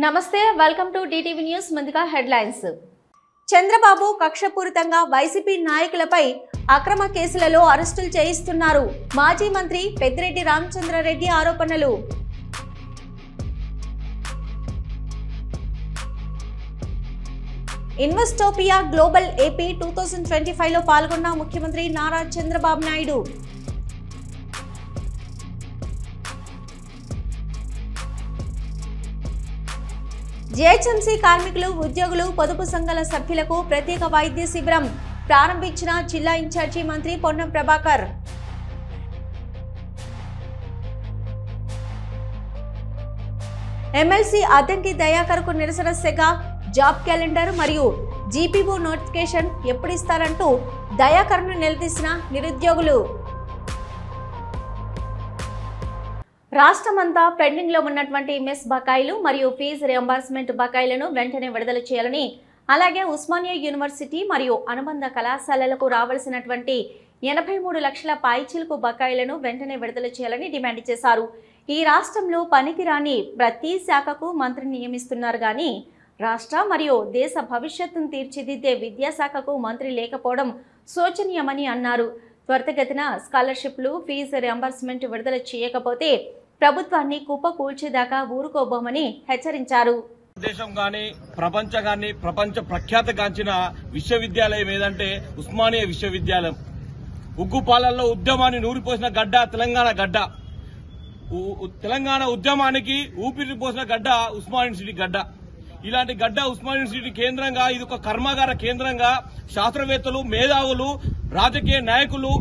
నమస్తే welcome to DTV news ముందుగా headlines Chandrababu కక్షపూరితంగా వైసీపీ నాయకులపై అక్రమ కేసులలో అరెస్టులు చేయిస్తున్నారు మాజీ మంత్రి పెద్దిరెడ్డి రామచంద్రారెడ్డి ఆరోపణలు ఇన్వెస్టోపియా గ్లోబల్ ఏపీ 2025 లో పాల్గొన్న ముఖ్యమంత్రి నారా చంద్రబాబు నాయుడు జీహెచ్ఎంసీ కార్మికులు ఉద్యోగులు పొదుపు సంఘాల సభ్యులకు ప్రత్యేక వైద్య శిబిరం ప్రారంభించిన జిల్లా ఇన్ఛార్జి మంత్రి పొన్నం ప్రభాకర్ ఎమ్మెల్సీ అద్దంకి దయాకర్కు నిరసన సెగ జాబ్ క్యాలెండర్ మరియు జీపీఓ నోటిఫికేషన్ ఎప్పుడు ఇస్తారంటూ దయాకర్ను నిలదీసిన నిరుద్యోగులు రాష్ట్రమంతా పెండింగ్ లో ఉన్నటువంటి మెస్ బకాయిలు మరియు ఫీజు రియంబర్స్మెంట్ బకాయిలను వెంటనే విడుదల చేయాలని అలాగే ఉస్మానియా యూనివర్సిటీ మరియు అనుబంధ కళాశాలలకు రావాల్సినటువంటి 83 లక్షల పైచిలుకు బకాయిలను వెంటనే విడుదల చేయాలని డిమాండ్ చేశారు. ఈ రాష్ట్రంలో పనికిరాని ప్రతి శాఖకు మంత్రిని నియమిస్తున్నారు కానీ రాష్ట్ర మరియు దేశ భవిష్యత్తును తీర్చిదిద్దే విద్యాశాఖకు మంత్రి లేకపోవడం శోచనీయమని అన్నారు. త్వరితగతిన స్కాలర్షిప్లు ఫీజు రియంబర్స్మెంట్ విడుదల చేయకపోతే ప్రభుత్వాన్ని కుప్పకూల్చేదాకా ఊరుకోబోమని హెచ్చరించారు. దేశం గాని ప్రపంచ ప్రఖ్యాతగాంచిన విశ్వవిద్యాలయం ఏదంటే ఉస్మానియా విశ్వవిద్యాలయం. ఉగ్గుపాలల్లో ఉద్యమాన్ని నూరిపోసిన గడ్డ తెలంగాణ గడ్డ. తెలంగాణ ఉద్యమానికి ఊపిరి పోసిన గడ్డ ఉస్మానియా యూనివర్సిటీ గడ్డ. ఇలాంటి గడ్డ ఉస్మానియా యూనివర్సిటీ కేంద్రంగా ఇది ఒక కర్మాగార కేంద్రంగా శాస్త్రవేత్తలు, మేధావులు, రాజకీయ నాయకులు,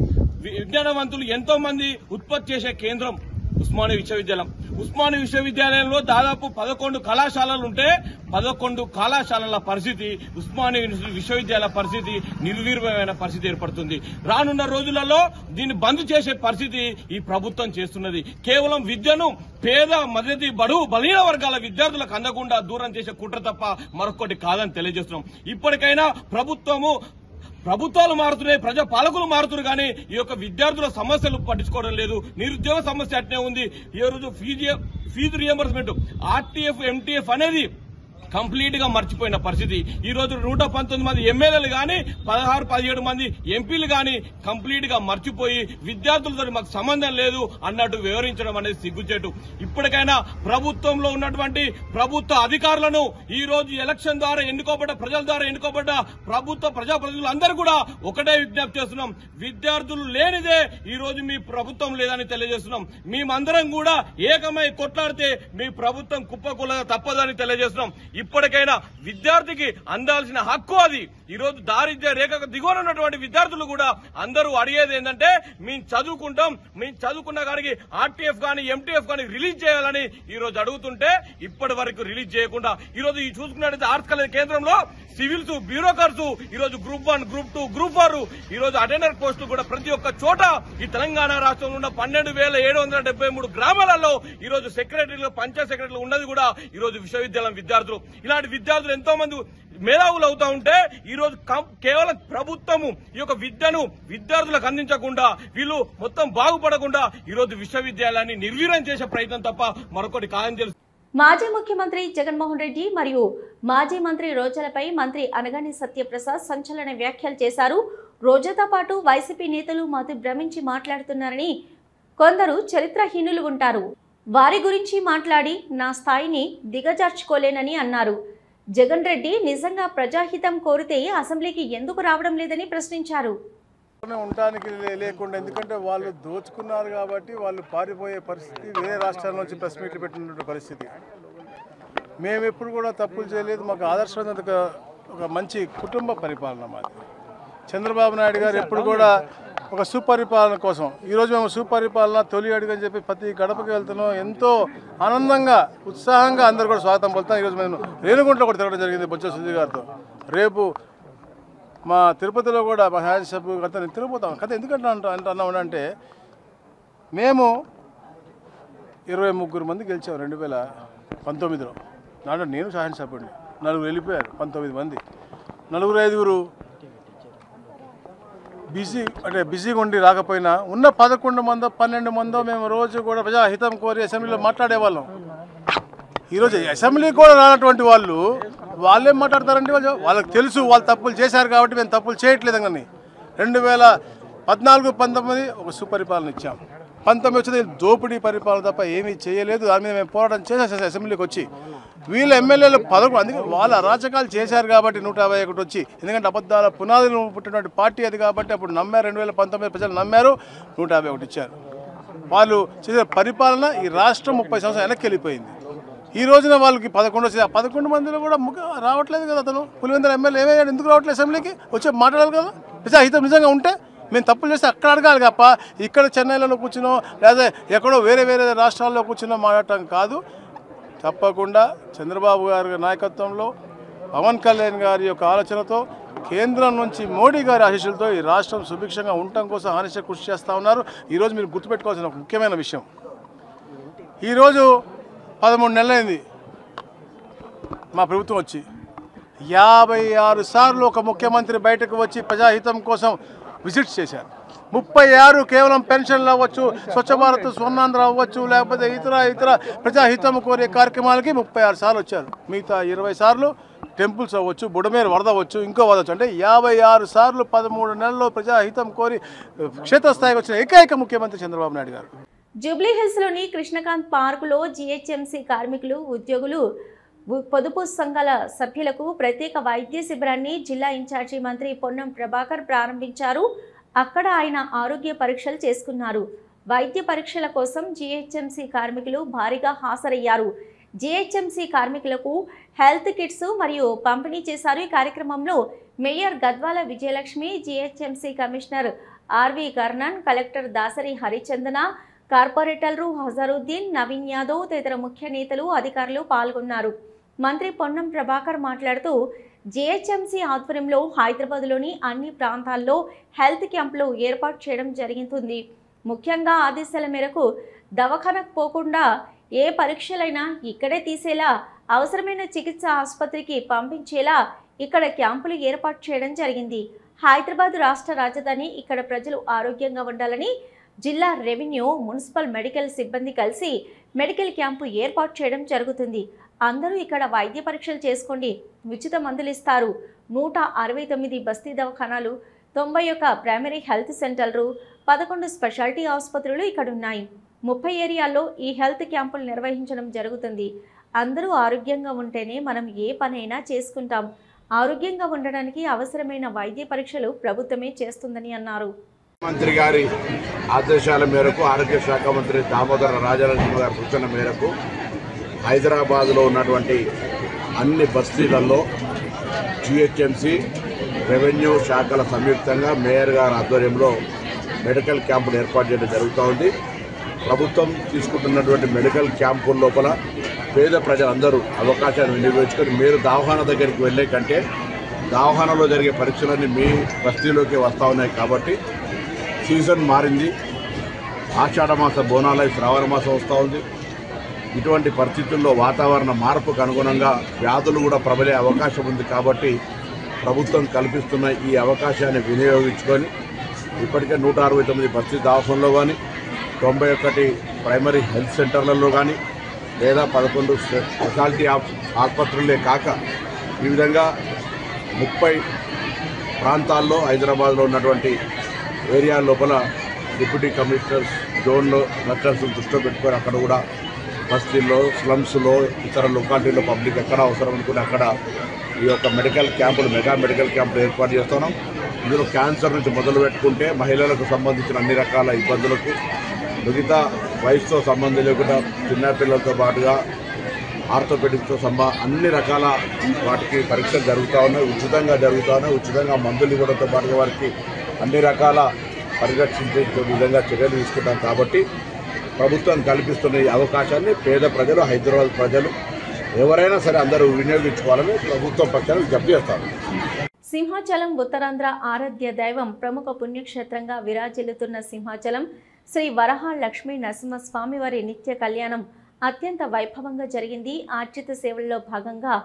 విజ్ఞానవంతులు ఎంతో మంది ఉత్పత్తి చేసే కేంద్రం ఉస్మానియా విశ్వవిద్యాలయం. ఉస్మానియా విశ్వవిద్యాలయంలో దాదాపు 11 కళాశాలలు ఉంటే 11 కళాశాలల పరిస్థితి ఉస్మానియా విశ్వవిద్యాలయ పరిస్థితి నిర్వీర్యమైన పరిస్థితి ఏర్పడుతుంది. రానున్న రోజులలో దీన్ని బంద్ చేసే పరిస్థితి ఈ ప్రభుత్వం చేస్తున్నది. కేవలం విద్యను పేద మధ్యతరగతి బడుగు బలహీన వర్గాల విద్యార్థులకు అందకుండా దూరం చేసే కుట్ర తప్ప మరొకటి కాదని తెలియజేస్తున్నాం. ఇప్పటికైనా ప్రభుత్వాలు మారుతున్నాయి, ప్రజా పాలకులు మారుతున్నారు కానీ ఈ యొక్క విద్యార్థుల సమస్యలు పట్టించుకోవడం లేదు. నిరుద్యోగ సమస్య అట్నే ఉంది. ఈ రోజు ఫీజు రియంబర్స్మెంట్ ఆర్టీఎఫ్ ఎంటీఎఫ్ అనేది కంప్లీట్ గా మర్చిపోయిన పరిస్థితి. ఈ రోజు 119 మంది ఎమ్మెల్యేలు గాని 16-17 మంది ఎంపీలు గాని కంప్లీట్ గా మర్చిపోయి విద్యార్థులతో మాకు సంబంధం లేదు అన్నట్టు వివరించడం అనేది సిగ్గుచేటు. ఇప్పటికైనా ప్రభుత్వంలో ఉన్నటువంటి ప్రభుత్వ అధికారులను ఈ రోజు ఎలక్షన్ ద్వారా ఎన్నుకోబడ్డ ప్రజల ద్వారా ఎన్నుకోబడ్డ ప్రజాప్రతినిధులు అందరూ కూడా ఒకటే విజ్ఞప్తి చేస్తున్నాం. విద్యార్థులు లేనిదే ఈ రోజు మీ ప్రభుత్వం లేదని తెలియజేస్తున్నాం. మేమందరం కూడా ఏకమై కొట్లాడితే మీ ప్రభుత్వం కుప్పకూల తప్పదని తెలియజేస్తున్నాం. ఇప్పటికైనా విద్యార్థికి అందాల్సిన హక్కు అది. ఈ రోజు దారిద్ర్య రేఖకు దిగువన ఉన్నటువంటి విద్యార్థులు కూడా అందరూ అడిగేది ఏంటంటే మేము చదువుకున్న కాడికి ఆర్టీఎఫ్ గాని ఎంటీఎఫ్ గాని రిలీజ్ చేయాలని ఈ రోజు అడుగుతుంటే ఇప్పటి వరకు రిలీజ్ చేయకుండా ఈ రోజు చూసుకున్నట్లయితే ఆర్ట్స్ కాలేజ్ కేంద్రంలో సివిల్స్, బ్యూరోక్రాట్స్ ఈ రోజు గ్రూప్ 1, గ్రూప్ 2, గ్రూప్ 4 ఈ రోజు అటెండర్ పోస్టులు కూడా ప్రతి ఒక్క చోట ఈ తెలంగాణ రాష్ట్రంలో ఉన్న 12,773 గ్రామాలలో ఈ రోజు సెక్రటరీలు, పంచాయత్ సెక్రటరీలు ఉన్నది కూడా ఈ రోజు విశ్వవిద్యాలయం విద్యార్థులు. ఇలాంటి విద్యార్థులు ఎంతో మంది మేధావులు అవుతా ఉంటే ఈ రోజు కేవలం ప్రభుత్వము ఈ యొక్క విద్యను విద్యార్థులకు అందించకుండా వీళ్ళు మొత్తం బాగుపడకుండా ఈ రోజు విశ్వవిద్యాలయాన్ని నిర్వీర్యం చేసే ప్రయత్నం తప్ప మరొకటి కాదని తెలుసు. మాజీ ముఖ్యమంత్రి జగన్మోహన్ రెడ్డి మరియు మాజీ మంత్రి రోజాలపై మంత్రి అనగాని సత్యప్రసాద్ సంచలన వ్యాఖ్యలు చేశారు. రోజాతో పాటు వైసీపీ నేతలు మతి భ్రమించి మాట్లాడుతున్నారని, కొందరు చరిత్రహీనులు ఉంటారు, వారి గురించి మాట్లాడి నా స్థాయిని దిగజార్చుకోలేనని అన్నారు. జగన్ రెడ్డి నిజంగా ప్రజాహితం కోరితే అసెంబ్లీకి ఎందుకు రావడం లేదని ప్రశ్నించారు. ఉండడానికి లేకుండా ఎందుకంటే వాళ్ళు దోచుకున్నారు కాబట్టి వాళ్ళు పారిపోయే పరిస్థితి, వేరే రాష్ట్రాల నుంచి ప్రెస్ మీట్లు పెట్టిన పరిస్థితి. మేము ఎప్పుడు కూడా తప్పులు చేయలేదు. మాకు ఆదర్శవంత ఒక మంచి కుటుంబ పరిపాలన మాది. చంద్రబాబు నాయుడు గారు ఎప్పుడు కూడా ఒక సుపరిపాలన కోసం ఈరోజు మేము సుపరిపాలన తొలి అడుగు అని చెప్పి ప్రతి గడపకి వెళ్తున్నాం. ఎంతో ఆనందంగా ఉత్సాహంగా అందరూ కూడా స్వాగతం పలుతాం. ఈరోజు మేము రేణుగుంటలో కూడా తిరగడం జరిగింది బొత్స సుధీర్ గారితో. రేపు మా తిరుపతిలో కూడా మా శాసనసభ్యులు గత తిరిగిపోతాం. కథ ఎందుకంటే అన్నామంటే మేము 23 మంది గెలిచాం 2019లో. దాంట్లో నేను శాసనసభ్యుడిని, 4 వెళ్ళిపోయారు, 19 మంది. 4-5 బిజీగా ఉండి రాకపోయినా ఉన్న 11 మందో 12 మందో మేము రోజు కూడా ప్రజాహితం కోరి అసెంబ్లీలో మాట్లాడేవాళ్ళం. ఈరోజు అసెంబ్లీకి కూడా రానటువంటి వాళ్ళేం మాట్లాడతారంటే వాళ్ళకి తెలుసు వాళ్ళు తప్పులు చేశారు కాబట్టి మేము తప్పులు చేయట్లేదు కానీ 2014-19 ఒక సుపరిపాలన ఇచ్చాం, 19 వచ్చింది దోపిడీ పరిపాలన తప్ప ఏమీ చేయలేదు. దాని మీద మేము పోరాటం చేసేసి అసెంబ్లీకి వచ్చి వీళ్ళ ఎమ్మెల్యేలు 11 అందుకే వాళ్ళ అరాచకాలు చేశారు కాబట్టి 151 వచ్చి, ఎందుకంటే అబద్ధాల పునాదులు పుట్టినటువంటి పార్టీ అది కాబట్టి అప్పుడు నమ్మారు. 2019 ప్రజలు నమ్మారు, 151 ఇచ్చారు. వాళ్ళు చేసే పరిపాలన ఈ రాష్ట్రం 30 సంవత్సరాలు వెనక్కి వెళ్ళిపోయింది. ఈ రోజున వాళ్ళకి 11 వచ్చి 11 మందిలో కూడా రావట్లేదు కదా. అతను పులివెందుల ఎమ్మెల్యే ఏమయ్యాడు, ఎందుకు రావట్లేదు అసెంబ్లీకి వచ్చి మాట్లాడాలి కదా. ప్రజాహితం నిజంగా ఉంటే మేము తప్పులు చేస్తే అక్కడ అడగాలి తప్ప ఇక్కడ చెన్నైలో కూర్చునో లేదా ఎక్కడో వేరే రాష్ట్రాల్లో కూర్చునో మాట్లాడటం కాదు. తప్పకుండా చంద్రబాబు గారి నాయకత్వంలో పవన్ కళ్యాణ్ గారి యొక్క ఆలోచనతో కేంద్రం నుంచి మోడీ గారి ఆశీస్సులతో ఈ రాష్ట్రం సుభిక్షంగా ఉండటం కోసం ఆనిశ్చ కృషి చేస్తూ ఉన్నారు. ఈరోజు మీరు గుర్తుపెట్టుకోవాల్సిన ఒక ముఖ్యమైన విషయం, ఈరోజు 13 నెలలైంది మా ప్రభుత్వం వచ్చి, 56 సార్లు ఒక ముఖ్యమంత్రి బయటకు వచ్చి ప్రజాహితం కోసం విజిట్స్ చేశారు. 36 కేవలం పెన్షన్లు అవ్వచ్చు, స్వచ్ఛ భారత్ స్వర్ణాంధ్ర అవ్వచ్చు, లేకపోతే ఇతర ప్రజాహితం కోరే కార్యక్రమాలకి 36 సార్లు వచ్చారు. మిగతా 20 సార్లు టెంపుల్స్ అవ్వచ్చు, బుడమేరు వరద అవ్వచ్చు, ఇంకో వదవచ్చు. అంటే 56 సార్లు 13 నెలల్లో ప్రజాహితం కోరి క్షేత్రస్థాయికి వచ్చిన ఏకైక ముఖ్యమంత్రి చంద్రబాబు నాయుడు గారు. జూబ్లీ హిల్స్లోని కృష్ణకాంత్ పార్కులో జీహెచ్ఎంసీ కార్మికులు, ఉద్యోగులు, పొదుపు సంఘాల సభ్యులకు ప్రత్యేక వైద్య శిబిరాన్ని జిల్లా ఇన్ఛార్జి మంత్రి పొన్నం ప్రభాకర్ ప్రారంభించారు. అక్కడ ఆయన ఆరోగ్య పరీక్షలు చేసుకున్నారు. వైద్య పరీక్షల కోసం జీహెచ్ఎంసీ కార్మికులు భారీగా హాజరయ్యారు. జీహెచ్ఎంసీ కార్మికులకు హెల్త్ కిట్స్ మరియు పంపిణీ చేశారు. ఈ కార్యక్రమంలో mayor Gadwal Vijayalakshmi, GHMC commissioner RV Karnan, collector Dasari Harichandana, కార్పొరేటర్లు హజరుద్దీన్, నవీన్ యాదవ్ తదితర ముఖ్య నేతలు, అధికారులు పాల్గొన్నారు. మంత్రి పొన్నం ప్రభాకర్ మాట్లాడుతూ జీహెచ్ఎంసీ ఆధ్వర్యంలో హైదరాబాద్లోని అన్ని ప్రాంతాల్లో హెల్త్ క్యాంపులు ఏర్పాటు చేయడం జరుగుతుంది. ముఖ్యంగా ఆదేశాల మేరకు దవాఖానకు పోకుండా ఏ పరీక్షలైనా ఇక్కడే తీసేలా, అవసరమైన చికిత్స ఆసుపత్రికి పంపించేలా ఇక్కడ క్యాంపులు ఏర్పాటు చేయడం జరిగింది. హైదరాబాద్ రాష్ట్ర రాజధాని, ఇక్కడ ప్రజలు ఆరోగ్యంగా ఉండాలని జిల్లా రెవెన్యూ, మున్సిపల్, మెడికల్ సిబ్బంది కలిసి మెడికల్ క్యాంపు ఏర్పాటు చేయడం జరుగుతుంది. అందరూ ఇక్కడ వైద్య పరీక్షలు చేసుకోండి, ఉచిత మందులు ఇస్తారు. 169 బస్తీ దవాఖానాలు, 91 ప్రైమరీ హెల్త్ సెంటర్లు, 11 స్పెషాలిటీ ఆసుపత్రులు ఇక్కడ ఉన్నాయి. 30 ఏరియాల్లో ఈ హెల్త్ క్యాంపులు నిర్వహించడం జరుగుతుంది. అందరూ ఆరోగ్యంగా ఉంటేనే మనం ఏ పనైనా చేసుకుంటాం. ఆరోగ్యంగా ఉండడానికి అవసరమైన వైద్య పరీక్షలు ప్రభుత్వమే చేస్తుందని అన్నారు. మంత్రి గారి ఆదేశాల మేరకు, ఆరోగ్య శాఖ మంత్రి దామోదర రాజనరసింహ గారి సూచన మేరకు హైదరాబాద్లో ఉన్నటువంటి అన్ని బస్తీలలో జిహెచ్ఎంసీ, రెవెన్యూ శాఖల సంయుక్తంగా మేయర్ గారి ఆధ్వర్యంలో మెడికల్ క్యాంపులు ఏర్పాటు చేయడం జరుగుతూ ఉంది. ప్రభుత్వం తీసుకుంటున్నటువంటి మెడికల్ క్యాంపుల లోపల పేద ప్రజలందరూ అవకాశాన్ని వినియోగించుకొని మీరు దవాఖానా దగ్గరికి వెళ్ళే కంటే దవాఖానాలో జరిగే పరీక్షలన్నీ మీ బస్తీలోకి వస్తూ ఉన్నాయి. కాబట్టి సీజన్ మారింది, ఆషాఢ మాస బోనాలై శ్రావణ మాసం వస్తూ ఉంది. ఇటువంటి పరిస్థితుల్లో వాతావరణ మార్పుకు అనుగుణంగా వ్యాధులు కూడా ప్రబలే అవకాశం ఉంది. కాబట్టి ప్రభుత్వం కల్పిస్తున్న ఈ అవకాశాన్ని వినియోగించుకొని ఇప్పటికే 169 బస్తీ దవాఖానలో కానీ, 91 ప్రైమరీ హెల్త్ సెంటర్లలో కానీ, లేదా 11 స్పెషాలిటీ ఆసుపత్రులే కాక ఈ విధంగా 30 ప్రాంతాల్లో హైదరాబాద్లో ఉన్నటువంటి ఏరియా లోపల డిప్యూటీ కమిషనర్స్ జోన్లో నర్సర్స్ను దృష్టిలో పెట్టుకొని అక్కడ కూడా బస్తీల్లో, స్లమ్స్లో, ఇతర లొకాలిటీలో పబ్లిక్ ఎక్కడ అవసరం అనుకుని అక్కడ ఈ యొక్క మెడికల్ క్యాంపులు, మెగా మెడికల్ క్యాంపులు ఏర్పాటు చేస్తున్నాం. ఇందులో క్యాన్సర్ నుంచి మొదలు పెట్టుకుంటే మహిళలకు సంబంధించిన అన్ని రకాల ఇబ్బందులకు, మిగతా వయసుతో సంబంధం లేకుండా చిన్నపిల్లలతో పాటుగా ఆర్థోపెడిక్స్తో అన్ని రకాల వాటికి పరీక్షలు జరుగుతూ ఉన్నాయి, ఉచితంగా జరుగుతూ ఉన్నాయి. ఉచితంగా మందులు ఇవ్వడంతో పాటుగా వారికి అన్ని రకాల పరిరక్షించే విధంగా చర్యలు తీసుకుంటాం. కాబట్టి ప్రభుత్వం కల్పిస్తున్న ఈ అవకాశాన్ని పేద ప్రజలు, హైదరాబాద్ ప్రజలు ఎవరైనా సరే అందరూ వినియోగించుకోవాలని ప్రభుత్వం పక్షాన విజ్ఞప్తి చేస్తారు. సింహాచలం ఉత్తరాంధ్ర ఆరాధ్య దైవం, ప్రముఖ పుణ్యక్షేత్రంగా విరాజిల్లుతున్న సింహాచలం శ్రీ వరహ లక్ష్మీ నరసింహస్వామి వారి నిత్య కళ్యాణం అత్యంత వైభవంగా జరిగింది. ఆర్జిత సేవల్లో భాగంగా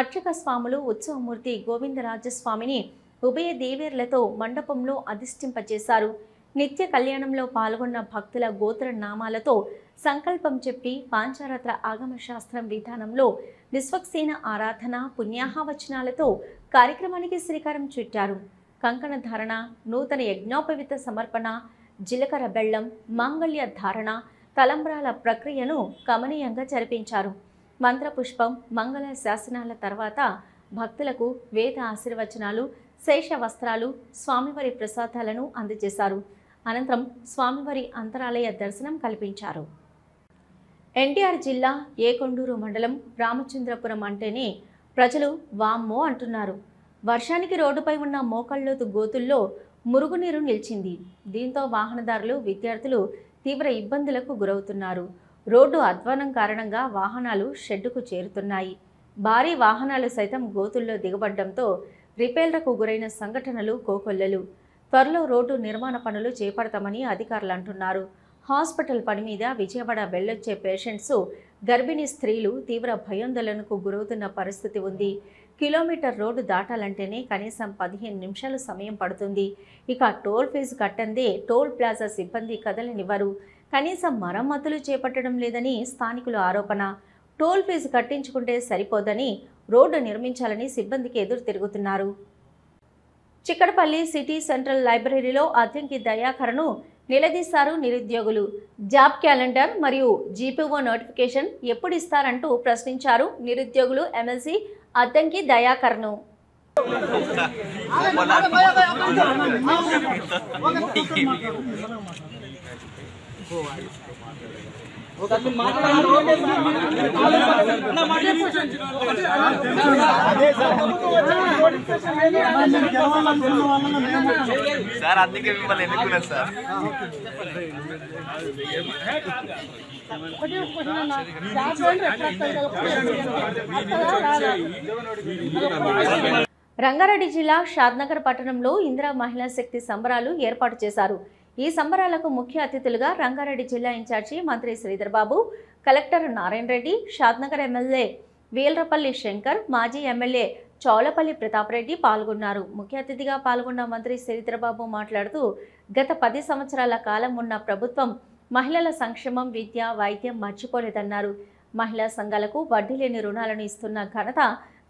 అర్చక స్వాములు ఉత్సవమూర్తి గోవిందరాజస్వామిని ఉభయ దేవేర్లతో మండపంలో అధిష్ఠింపచేశారు. నిత్య కళ్యాణంలో పాల్గొన్న భక్తుల గోత్ర నామాలతో సంకల్పం చెప్పి పాంచారత్ర ఆగమ శాస్త్రం విధానంలో విశ్వక్సేన ఆరాధన పుణ్యాహవచనాలతో కార్యక్రమానికి శ్రీకారం చుట్టారు. కంకణ ధారణ, నూతన యజ్ఞోపవిత సమర్పణ, జీలకర్ర బెల్లం, మాంగళ్య ధారణ, తలంబ్రాల ప్రక్రియను కమనీయంగా జరిపించారు. మంత్రపుష్పం, మంగళ శాసనాల తర్వాత భక్తులకు వేద ఆశీర్వచనాలు, శేష వస్త్రాలు, స్వామివారి ప్రసాదాలను అందజేశారు. అనంతరం స్వామివారి అంతరాలయ దర్శనం కల్పించారు. ఎన్టీఆర్ జిల్లా ఏకొండూరు మండలం రామచంద్రపురం అంటేనే ప్రజలు వామ్మో అంటున్నారు. వర్షానికి రోడ్డుపై ఉన్న మోకాళ్ళలోతు గోతుల్లో మురుగునీరు నిలిచింది. దీంతో వాహనదారులు, విద్యార్థులు తీవ్ర ఇబ్బందులకు గురవుతున్నారు. రోడ్డు అధ్వానం కారణంగా వాహనాలు షెడ్డుకు చేరుతున్నాయి. భారీ వాహనాలు సైతం గోతుల్లో దిగబడ్డంతో రిపేర్లకు గురైన సంఘటనలు కోకొల్లలు. త్వరలో రోడ్డు నిర్మాణ పనులు చేపడతామని అధికారులు అంటున్నారు. హాస్పిటల్ పని మీద విజయవాడ వెళ్లొచ్చే పేషెంట్స్, గర్భిణీ స్త్రీలు తీవ్ర భయాందోళనకు గురవుతున్న పరిస్థితి ఉంది. కిలోమీటర్ రోడ్డు దాటాలంటేనే కనీసం 15 నిమిషాలు సమయం పడుతుంది. ఇక టోల్ ఫీజు కట్టందే టోల్ ప్లాజా సిబ్బంది కదలనివ్వరు. కనీసం మరమ్మతులు చేపట్టడం లేదని స్థానికుల ఆరోపణ. టోల్ ఫీజు కట్టించుకుంటే సరిపోదని రోడ్డు నిర్మించాలని సిబ్బందికి ఎదురు తిరుగుతున్నారు. చిక్కడపల్లి సిటీ సెంట్రల్ లైబ్రరీలో అద్దంకి దయాకర్ను నిలదీశారు నిరుద్యోగులు. జాబ్ క్యాలెండర్ మరియు జీపీఓ నోటిఫికేషన్ ఎప్పుడు ఇస్తారంటూ ప్రశ్నించారు నిరుద్యోగులు ఎమ్మెల్సీ అద్దంకి దయాకర్ను. సార్ అందుకే మిమ్మల్ని ఎన్నుకున్నాను సార్. రంగారెడ్డి జిల్లా షాద్నగర్ పట్టణంలో ఇందిరా మహిళా శక్తి సంబరాలు ఏర్పాటు చేశారు. ఈ సంబరాలకు ముఖ్య అతిథులుగా రంగారెడ్డి జిల్లా ఇన్ఛార్జి మంత్రి శ్రీధర్ బాబు, కలెక్టర్ నారాయణ రెడ్డి, షాద్నగర్ ఎమ్మెల్యే వీల్రపల్లి శంకర్, మాజీ ఎమ్మెల్యే చౌలపల్లి ప్రతాప్ రెడ్డి పాల్గొన్నారు. ముఖ్య అతిథిగా పాల్గొన్న మంత్రి శ్రీధర్ బాబు మాట్లాడుతూ గత 10 సంవత్సరాల కాలం ఉన్న ప్రభుత్వం మహిళల సంక్షేమం, విద్య, వైద్యం మర్చిపోలేదన్నారు. మహిళా సంఘాలకు వడ్డీ లేని రుణాలను ఇస్తున్న ఘనత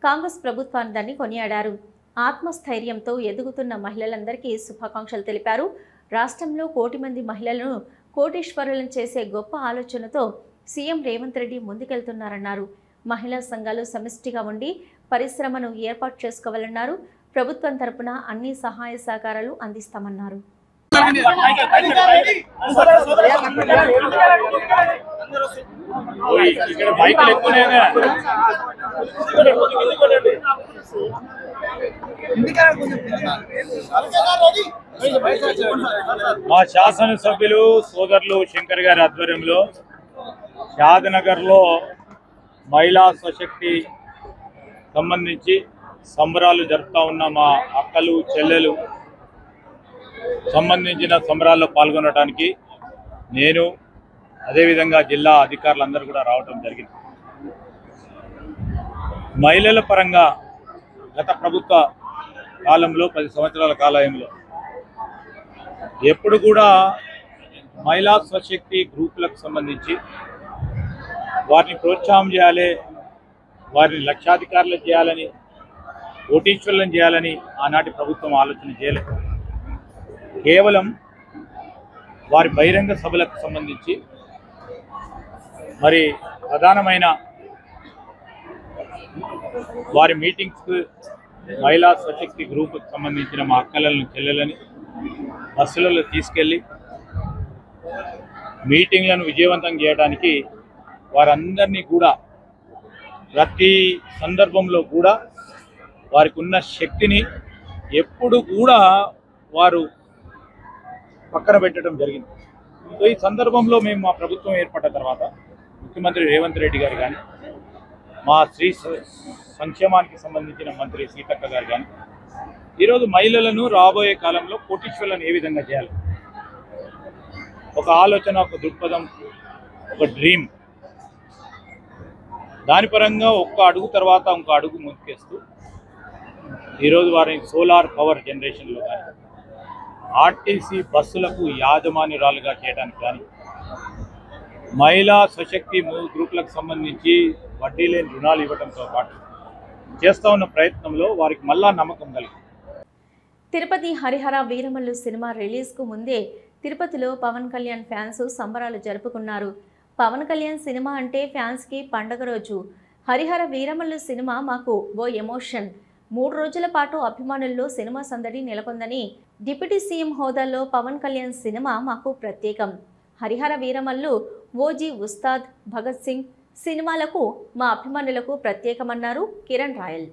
కాంగ్రెస్ ప్రభుత్వాన్ని కొనియాడారు. ఆత్మస్థైర్యంతో ఎదుగుతున్న మహిళలందరికీ శుభాకాంక్షలు తెలిపారు. రాష్ట్రంలో 1 కోటి మంది మహిళలను కోటీశ్వరులను చేసే గొప్ప ఆలోచనతో సీఎం రేవంత్ రెడ్డి ముందుకెళ్తున్నారన్నారు. మహిళా సంఘాలు సమిష్టిగా ఉండి పరిశ్రమను ఏర్పాటు చేసుకోవాలన్నారు. ప్రభుత్వం తరపున అన్ని సహాయ సహకారాలు అందిస్తామన్నారు. మా శాసనసభ్యులు సోదరులు శంకర్ గారి ఆధ్వర్యంలో షాద్నగర్లో మహిళా స్వశక్తి సంబంధించి సంబరాలు జరుపుతా ఉన్న మా అక్కలు, చెల్లెలు సంబంధించిన సంబరాల్లో పాల్గొనడానికి నేను అదేవిధంగా జిల్లా అధికారులందరూ కూడా రావడం జరిగింది. మహిళల పరంగా గత ప్రభుత్వ కాలంలో 10 సంవత్సరాల కాలంలో ఎప్పుడు కూడా మహిళా స్వశక్తి గ్రూపులకు సంబంధించి వారిని ప్రోత్సాహం చేయాలి, వారిని లక్షాధికారులు చేయాలని, కోటీశ్వరులను చేయాలని ఆనాటి ప్రభుత్వం ఆలోచన చేయలేదు. కేవలం వారి బహిరంగ సభలకు సంబంధించి మరి ప్రధానమైన వారి మీటింగ్స్ మహిళా స్వశక్తి గ్రూప్కి సంబంధించిన మా అక్కలను, చెల్లెలని బస్సులలో తీసుకెళ్ళి మీటింగ్లను విజయవంతం చేయడానికి వారందరినీ కూడా ప్రతి సందర్భంలో కూడా వారికి ఉన్న శక్తిని ఎప్పుడు కూడా వారు పక్కన పెట్టడం జరిగింది. సో ఈ సందర్భంలో మేము మా ప్రభుత్వం ఏర్పడ్డ తర్వాత ముఖ్యమంత్రి రేవంత్ రెడ్డి గారు కానీ, మా స్త్రీ సంక్షేమానికి సంబంధించిన మంత్రి సీతక్క గారు కానీ ఈరోజు మహిళలను రాబోయే కాలంలో కోటీశ్వరులను ఏ విధంగా చేయాలి, ఒక ఆలోచన, ఒక దృక్పథం, ఒక డ్రీమ్, దాని పరంగా ఒక్క అడుగు తర్వాత ఇంకో అడుగు ముందుకేస్తూ ఈరోజు వారిని సోలార్ పవర్ జనరేషన్లో కానీ, ఆర్టీసీ బస్సులకు యాజమాన్యురాలుగా చేయడానికి కానీ, మహిళా సశక్తి గ్రూపులకు సంబంధించి వడ్డీ లేని రుణాలు ఇవ్వడంతో పాటు చేస్తూ ఉన్న ప్రయత్నంలో వారికి మళ్ళా నమ్మకం కలిగింది. తిరుపతి హరిహర వీరమల్లు సినిమా రిలీజ్కు ముందే తిరుపతిలో పవన్ కళ్యాణ్ ఫ్యాన్స్ సంబరాలు జరుపుకున్నారు. పవన్ కళ్యాణ్ సినిమా అంటే ఫ్యాన్స్కి పండగ రోజు. హరిహర వీరమల్లు సినిమా మాకు ఓ ఎమోషన్. 3 రోజుల పాటు అభిమానుల్లో సినిమా సందడి నెలకొందని, డిప్యూటీ సీఎం హోదాలో పవన్ కళ్యాణ్ సినిమా మాకు ప్రత్యేకం. హరిహర వీరమల్లు, ఓజీ, ఉస్తాద్, భగత్ సింగ్ సినిమాలకు మా అభిమానులకు ప్రత్యేకమన్నారు కిరణ్ రాయల్.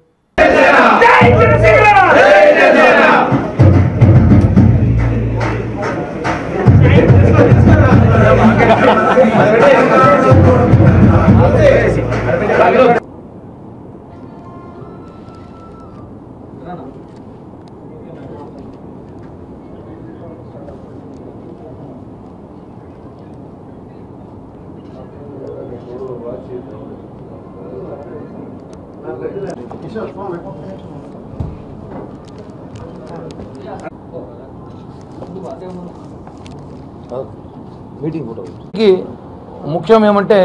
ముఖ్యం ఏమంటే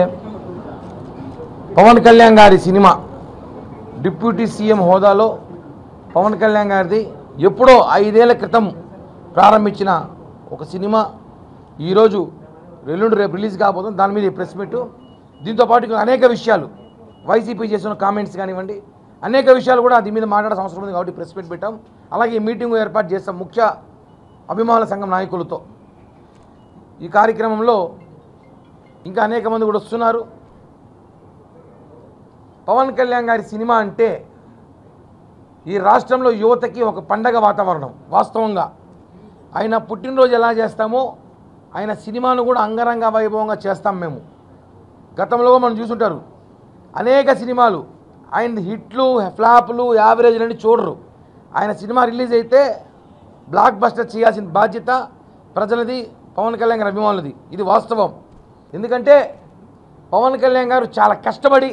పవన్ కళ్యాణ్ గారి సినిమా డిప్యూటీ సీఎం హోదాలో పవన్ కళ్యాణ్ గారిది ఎప్పుడో 5 ఏళ్ల క్రితం ప్రారంభించిన ఒక సినిమా ఈరోజు రేపు రిలీజ్ కాబోతుంది. దాని మీద ప్రెస్ మీట్. దీంతోపాటు అనేక విషయాలు వైసీపీ చేసిన కామెంట్స్ కానివ్వండి, అనేక విషయాలు కూడా దీని మీద మాట్లాడాల్సిన అవసరం ఉంది కాబట్టి ప్రెస్ మీట్ పెట్టాం. అలాగే ఈ మీటింగ్ ఏర్పాటు చేస్తాం ముఖ్య అభిమానుల సంఘం నాయకులతో. ఈ కార్యక్రమంలో ఇంకా అనేక మంది కూడా వస్తున్నారు. పవన్ కళ్యాణ్ గారి సినిమా అంటే ఈ రాష్ట్రంలో యువతకి ఒక పండగ వాతావరణం. వాస్తవంగా ఆయన పుట్టినరోజు ఎలా చేస్తామో ఆయన సినిమాను కూడా అంగరంగ వైభవంగా చేస్తాం మేము. గతంలో మనం చూసుంటారు అనేక సినిమాలు ఆయన హిట్లు, ఫ్లాపులు, యావరేజ్లని చూడరు. ఆయన సినిమా రిలీజ్ అయితే బ్లాక్ బస్టర్ చేయాల్సిన బాధ్యత ప్రజలది, పవన్ కళ్యాణ్ గారి అభిమానులది. ఇది వాస్తవం. ఎందుకంటే పవన్ కళ్యాణ్ గారు చాలా కష్టపడి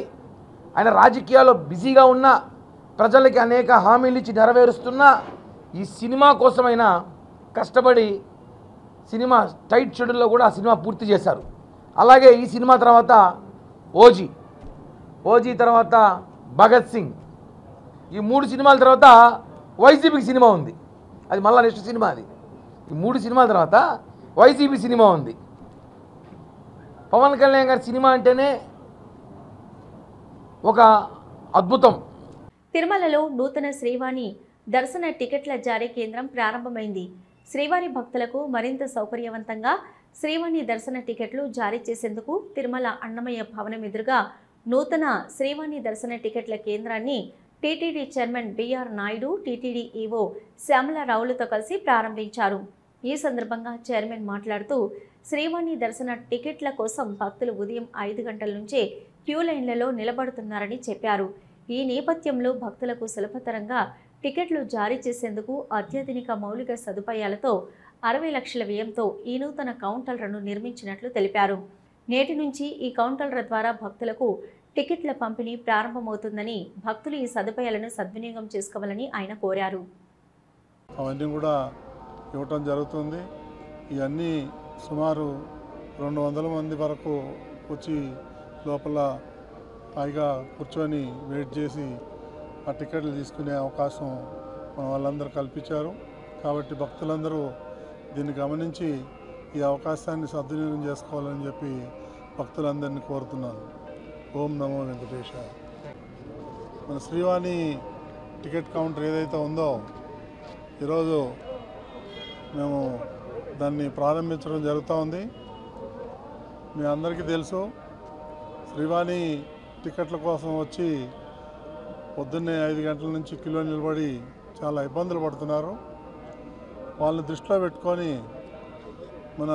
ఆయన రాజకీయాల్లో బిజీగా ఉన్న ప్రజలకి అనేక హామీలు ఇచ్చి నెరవేరుస్తున్న ఈ సినిమా కోసమైనా కష్టపడి సినిమా టైట్ షెడ్యూల్లో కూడా ఆ సినిమా పూర్తి చేశారు. అలాగే ఈ సినిమా తర్వాత ఓజీ తర్వాత భగత్ సింగ్, ఈ 3 సినిమాల తర్వాత వైసీపీకి సినిమా ఉంది. అది మళ్ళీ నెక్స్ట్ సినిమా. అది ఈ 3 సినిమాల తర్వాత వైసీపీ సినిమా ఉంది. పవన్ కళ్యాణ్ గారి సినిమా అంటేనే ఒక అద్భుతం. తిరుమలలో నూతన శ్రీవాణి దర్శన టికెట్ల జారీ కేంద్రం ప్రారంభమైంది. శ్రీవారి భక్తులకు మరింత సౌకర్యవంతంగా శ్రీవాణి దర్శన టికెట్లు జారీ చేసేందుకు తిరుమల అన్నమయ్య భవనం ఎదురుగా నూతన శ్రీవాణి దర్శన టికెట్ల కేంద్రాన్ని TTD chairman BR Naidu, TTD EO శ్యామలరావులతో కలిసి ప్రారంభించారు. ఈ సందర్భంగా చైర్మన్ మాట్లాడుతూ శ్రీవాణి దర్శన టికెట్ల కోసం భక్తులు ఉదయం 5 గంటల నుంచే క్యూ లైన్లలో నిలబడుతున్నారని చెప్పారు. ఈ నేపథ్యంలో భక్తులకు సులభతరంగా టికెట్లు జారీ చేసేందుకు అత్యాధునిక మౌలిక సదుపాయాలతో 60 లక్షల వ్యయంతో ఈ నూతన కౌంటర్లను నిర్మించినట్లు తెలిపారు. నేటి నుంచి ఈ కౌంటర్ల ద్వారా భక్తులకు టికెట్ల పంపిణీ ప్రారంభమవుతుందని, భక్తులు ఈ సదుపాయాలను సద్వినియోగం చేసుకోవాలని ఆయన కోరారు. అవన్నీ కూడా ఇవ్వటం జరుగుతుంది. ఇవన్నీ సుమారు 200 మంది వరకు వచ్చి లోపల హాయిగా కూర్చొని వెయిట్ చేసి ఆ టికెట్లు తీసుకునే అవకాశం మన వాళ్ళందరూ కల్పించారు. కాబట్టి భక్తులందరూ దీన్ని గమనించి ఈ అవకాశాన్ని సద్వినియోగం చేసుకోవాలని చెప్పి భక్తులందరినీ కోరుతున్నాను. ఓం నమో వెంకటేశాయ. మన శ్రీవాణి టికెట్ కౌంటర్ ఏదైతే ఉందో ఈరోజు మేము దాన్ని ప్రారంభించడం జరుగుతూ ఉంది. మీ అందరికీ తెలుసు, శ్రీవాణి టికెట్ల కోసం వచ్చి పొద్దున్నే 5 గంటల నుంచి క్యూలో నిలబడి చాలా ఇబ్బందులు పడుతున్నారు. వాళ్ళని దృష్టిలో పెట్టుకొని మన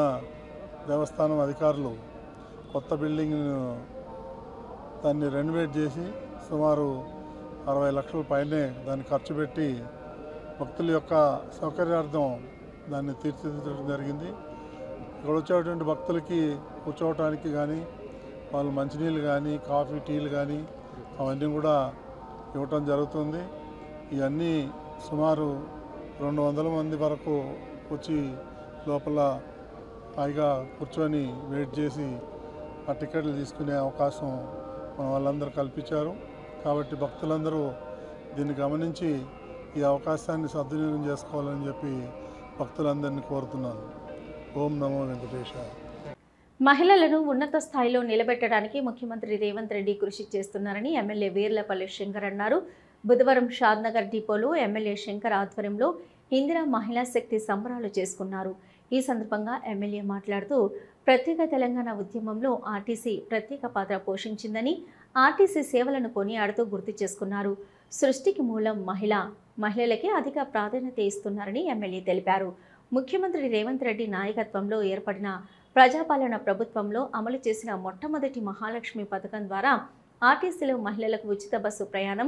దేవస్థానం అధికారులు కొత్త బిల్డింగ్ను దాన్ని రెనోవేట్ చేసి సుమారు 60 లక్షల పైనే దాన్ని ఖర్చు పెట్టి భక్తుల యొక్క సౌకర్యార్థం దాన్ని తీర్చిదిద్దడం జరిగింది. ఇక్కడ వచ్చేటువంటి భక్తులకి కూర్చోవటానికి కానీ, వాళ్ళు మంచినీళ్ళు కానీ, కాఫీ, టీలు కానీ అవన్నీ కూడా ఇవ్వటం జరుగుతుంది. ఇవన్నీ సుమారు 200 మంది వరకు వచ్చి లోపల హాయిగా కూర్చొని వెయిట్ చేసి ఆ టికెట్లు తీసుకునే అవకాశం మన వాళ్ళందరూ కల్పించారు. కాబట్టి భక్తులందరూ దీన్ని గమనించి ఈ అవకాశాన్ని సద్వినియోగం చేసుకోవాలని చెప్పి భక్తులందరినీ కోరుతున్నాను. ఓం నమో వెంకటేశాయ. మహిళలను ఉన్నత స్థాయిలో నిలబెట్టడానికి ముఖ్యమంత్రి రేవంత్ రెడ్డి కృషి చేస్తున్నారని ఎమ్మెల్యే వీర్లపల్లి శంకర్ అన్నారు. బుధవారం షాద్నగర్ డిపోలో ఎమ్మెల్యే శంకర్ ఆధ్వర్యంలో ఇందిరా మహిళా శక్తి సంబరాలు చేసుకున్నారు. ఈ సందర్భంగా ఎమ్మెల్యే మాట్లాడుతూ ప్రత్యేక తెలంగాణ ఉద్యమంలో ఆర్టీసీ ప్రత్యేక పాత్ర పోషించిందని, ఆర్టీసీ సేవలను కొనియాడుతూ గుర్తు చేసుకున్నారు. సృష్టికి మూలం మహిళలకే అధిక ప్రాధాన్యత ఇస్తున్నారని ఎమ్మెల్యే తెలిపారు. ముఖ్యమంత్రి రేవంత్ రెడ్డి నాయకత్వంలో ఏర్పడిన ప్రజాపాలన ప్రభుత్వంలో అమలు చేసిన మొట్టమొదటి మహాలక్ష్మి పథకం ద్వారా ఆర్టీసీలో మహిళలకు ఉచిత బస్సు ప్రయాణం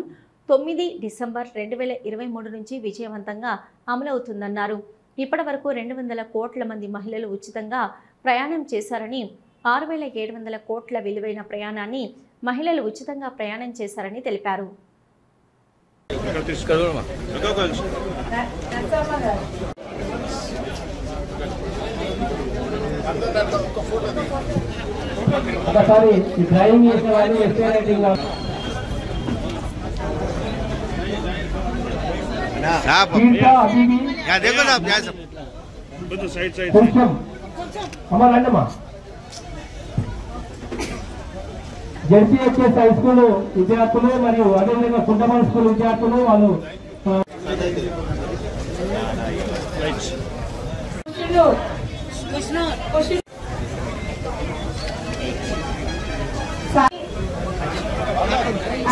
9 డిసెంబర్ 2023 నుంచి విజయవంతంగా అమలవుతుందన్నారు. ఇప్పటి వరకు 200 కోట్ల మంది మహిళలు ఉచితంగా ప్రయాణం చేశారని, 6,700 కోట్ల విలువైన ప్రయాణాన్ని మహిళలు ఉచితంగా ప్రయాణం చేశారని తెలిపారు. ఒకసారి డ్రైవింగ్ చేసిన వాళ్ళు ఎస్ఏ రైటింగ్ అమ్మాలండమ్మా జడ్పీహెచ్ఎస్ హై స్కూల్ విద్యార్థులు మరియు అదేవిధంగా కుంటమల్ స్కూల్ విద్యార్థులు వాళ్ళు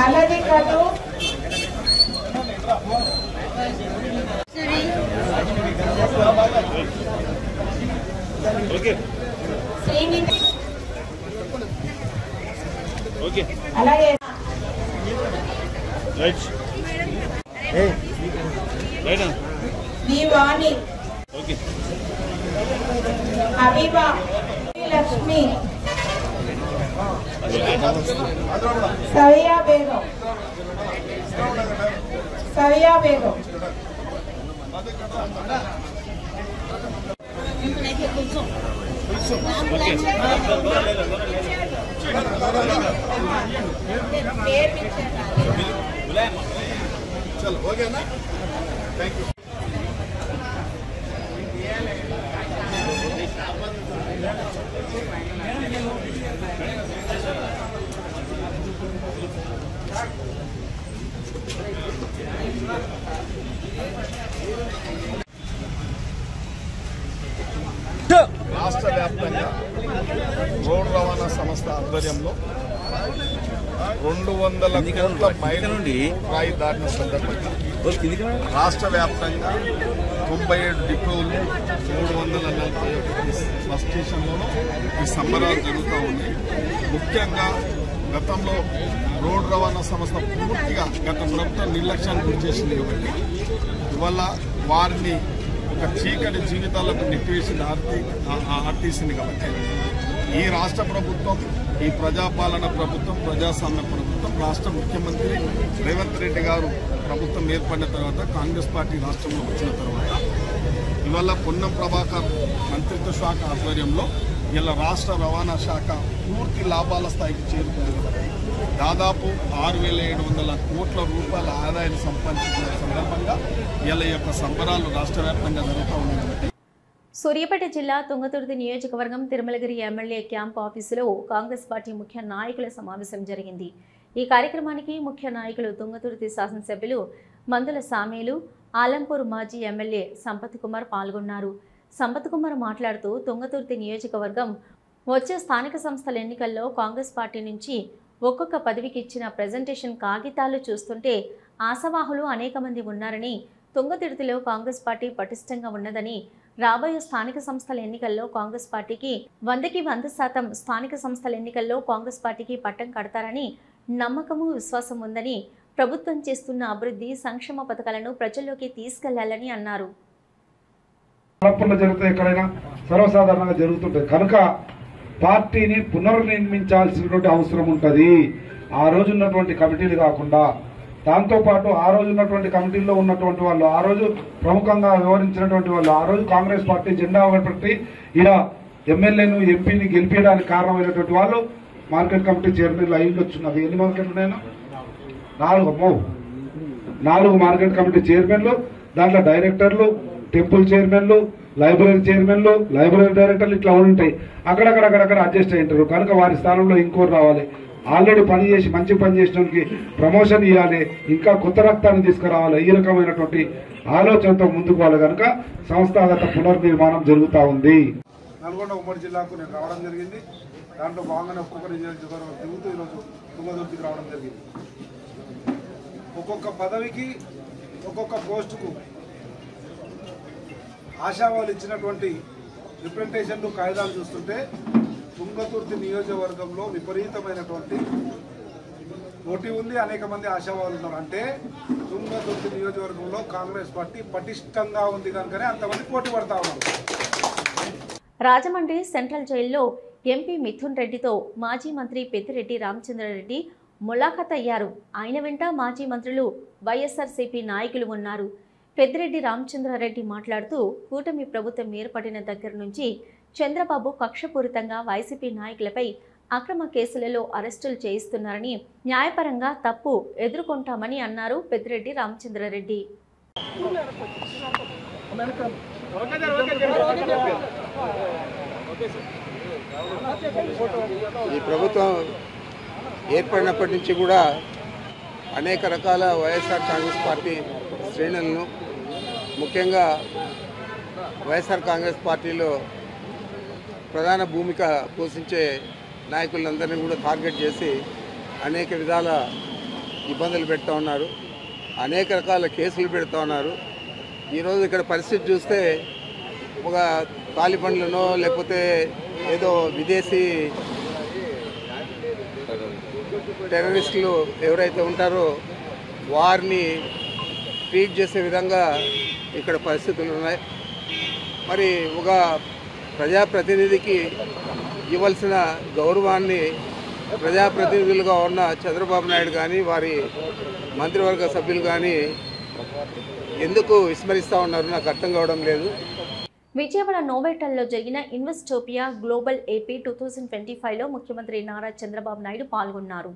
అలాగే కాదు అలాగే దీవాని హబీబా లక్ష్మి సవియా బేగం చలో ఓకేనా. Thank you. రాష్ట్ర వ్యాప్తంగా రోడ్డు రవాణా సంస్థ ఆధ్వర్యంలో 200 కోట్ల మైళ్ళ నుండి రాయి దాటిన సందర్భంగా రాష్ట్ర వ్యాప్తంగా 97 డిపోలు 341 బస్ స్టేషన్లలో ఈ సంబరాలు జరుగుతూ ఉన్నాయి. ముఖ్యంగా గతంలో రోడ్డు రవాణా సంస్థ పూర్తిగా గత ప్రభుత్వం నిర్లక్ష్యాన్ని గురి చేసింది కాబట్టి ఇవాళ వారిని ఒక చీకటి జీవితాలకు నెట్టివేసింది ఆర్టీసీని. కాబట్టి ఈ రాష్ట్ర ప్రభుత్వం, ఈ ప్రజాపాలన ప్రభుత్వం, ప్రజాస్వామ్య ప్రభుత్వం, రాష్ట్ర ముఖ్యమంత్రి రేవంత్ రెడ్డి గారు ప్రభుత్వం ఏర్పడిన తర్వాత, కాంగ్రెస్ పార్టీ రాష్ట్రంలో వచ్చిన తర్వాత ఇవాళ పొన్నం ప్రభాకర్ మంత్రిత్వ శాఖ ఆధ్వర్యంలో ఇలా రాష్ట్ర రవాణా శాఖ పూర్తి లాభాల స్థాయికి చేరుకుంది. దాదాపు 6,700 కోట్ల రూపాయల ఆదాయాన్ని సంపాదించిన సందర్భంగా ఇలా యొక్క సంబరాలు రాష్ట్ర వ్యాప్తంగా జరుగుతూ ఉన్నాయి. సూర్యాపేట జిల్లా తుంగతుర్తి నియోజకవర్గం తిరుమలగిరి ఎమ్మెల్యే క్యాంప్ ఆఫీసులో కాంగ్రెస్ పార్టీ ముఖ్య నాయకుల సమావేశం జరిగింది. ఈ కార్యక్రమానికి ముఖ్య నాయకులు తుంగతుర్తి శాసనసభ్యులు మందుల సామేలు, ఆలంపూర్ మాజీ ఎమ్మెల్యే సంపత్ కుమార్ పాల్గొన్నారు. సంపత్ కుమార్ మాట్లాడుతూ తుంగతుర్తి నియోజకవర్గం వచ్చే స్థానిక సంస్థల ఎన్నికల్లో కాంగ్రెస్ పార్టీ నుంచి ఒక్కొక్క పదవికి ఇచ్చిన ప్రెజెంటేషన్ కాగితాలు చూస్తుంటే ఆశావాహులు అనేక మంది ఉన్నారని, తుంగతుర్తిలో కాంగ్రెస్ పార్టీ పటిష్టంగా ఉన్నదని, రాబోయే స్థానిక సంస్థల ఎన్నికల్లో కాంగ్రెస్ పార్టీకి 100కి 100% స్థానిక సంస్థల ఎన్నికల్లో కాంగ్రెస్ పార్టీకి పట్టం కడతారని నమ్మకము, విశ్వాసం ఉందని, ప్రభుత్వం చేస్తున్న అభివృద్ధి సంక్షేమ పథకాలను ప్రజల్లోకి తీసుకెళ్లాలని అన్నారు. ఎక్కడైనా సర్వసాధారణంగా జరుగుతుంటుంది కనుక పార్టీని పునర్నిర్మించాల్సినటువంటి అవసరం ఉంటుంది. ఆ రోజు ఉన్నటువంటి కమిటీలు కాకుండా దాంతోపాటు ఆ రోజు ఉన్నటువంటి కమిటీల్లో ఉన్నటువంటి వాళ్ళు, ఆ రోజు ప్రముఖంగా వ్యవహరించినటువంటి వాళ్ళు, ఆ రోజు కాంగ్రెస్ పార్టీ జెండా పట్టి ఇలా ఎమ్మెల్యేను ఎంపీని గెలిపించడానికి కారణమైనటువంటి వాళ్ళు మార్కెట్ కమిటీ చైర్మన్లు అయ్యిండొచ్చు. నాకు ఎన్ని మార్కెట్లు నేను 4 మార్కెట్ కమిటీ చైర్మన్లు, దాంట్లో డైరెక్టర్లు, టెంపుల్ చైర్మన్లు, లైబ్రరీ చైర్మన్లు, లైబ్రరీ డైరెక్టర్లు ఇట్లా ఉంటాయి. అక్కడక్కడ అడ్జస్ట్ అయ్యింటారు. కనుక వారి స్థానంలో ఇంకోరు రావాలి. ఆల్రెడీ పని చేసి మంచి పని చేసిన వాళ్ళకి ప్రమోషన్ ఇవ్వాలి, ఇంకా కొత్త రక్తాన్ని తీసుకురావాలి. ఈ రకమైనటువంటి ఆలోచనతో ముందుకు పోవాలి. కనుక సంస్థాగత పునర్నిర్మాణం జరుగుతూ ఉంది. నల్గొండ ఉమ్మడి జిల్లాకు నేను రావడం జరిగింది. దాంట్లో భాగంగానే ఒక్కొక్క నియోజకవర్గం తిరుగుతూ ఈరోజు తుంగతుర్తికి రావడం జరిగింది. ఒక్కొక్క పదవికి ఒక్కొక్క పోస్టుకు ఆశావాళ్ళు ఇచ్చినటువంటి రిప్రజెంటేషన్లు కాయిదాలు చూస్తుంటే తుంగతుర్తి నియోజకవర్గంలో విపరీతమైనటువంటి పోటీ ఉంది. అనేక మంది ఆశావాళ్ళు ఉన్నారు. అంటే తుంగతుర్తి నియోజకవర్గంలో కాంగ్రెస్ పార్టీ పటిష్టంగా ఉంది కనుకనే అంతమంది పోటీ పడతా ఉన్నారు. రాజమండ్రి సెంట్రల్ జైల్లో ఎంపీ మిథున్ రెడ్డితో మాజీ మంత్రి పెద్దిరెడ్డి రామచంద్రారెడ్డి ములాఖత్ అయ్యారు. ఆయన వెంట మాజీ మంత్రులు, వైఎస్ఆర్సీపీ నాయకులు ఉన్నారు. పెద్దిరెడ్డి రామచంద్రారెడ్డి మాట్లాడుతూ కూటమి ప్రభుత్వం ఏర్పడిన దగ్గర నుంచి చంద్రబాబు కక్షపూరితంగా వైసీపీ నాయకులపై అక్రమ కేసులలో అరెస్టులు చేయిస్తున్నారని, న్యాయపరంగా తప్పు ఎదుర్కొంటామని అన్నారు పెద్దిరెడ్డి రామచంద్రారెడ్డి. ఈ ప్రభుత్వం ఏర్పడినప్పటి నుంచి కూడా అనేక రకాల వైఎస్ఆర్ కాంగ్రెస్ పార్టీ శ్రేణులను, ముఖ్యంగా వైఎస్ఆర్ కాంగ్రెస్ పార్టీలో ప్రధాన భూమిక పోషించే నాయకులందరినీ కూడా టార్గెట్ చేసి అనేక విధాల ఇబ్బందులు పెడతా ఉన్నారు. అనేక రకాల కేసులు పెడతా ఉన్నారు. ఈరోజు ఇక్కడ పరిస్థితి చూస్తే ఒక తాలిబన్లనో లేకపోతే ఏదో విదేశీ టెర్రరిస్టులు ఎవరైతే ఉంటారో వారిని ట్రీట్ చేసే విధంగా ఇక్కడ పరిస్థితులు ఉన్నాయి. మరి ఒక ప్రజాప్రతినిధికి ఇవ్వాల్సిన గౌరవాన్ని ప్రజాప్రతినిధులుగా ఉన్న చంద్రబాబు నాయుడు కానీ వారి మంత్రివర్గ సభ్యులు కానీ ఎందుకు విస్మరిస్తూ ఉన్నారు నాకు అర్థం కావడం లేదు. విజయవాడ నోవెటల్లో జరిగిన ఇన్వెస్టోపియా గ్లోబల్ ఏపీ 2025లో ముఖ్యమంత్రి నారా చంద్రబాబు నాయుడు పాల్గొన్నారు.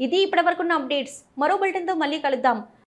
ఇది ఇప్పటివరకున్న అప్డేట్స్. మరో బులెటిన్తో మళ్ళీ కలుద్దాం.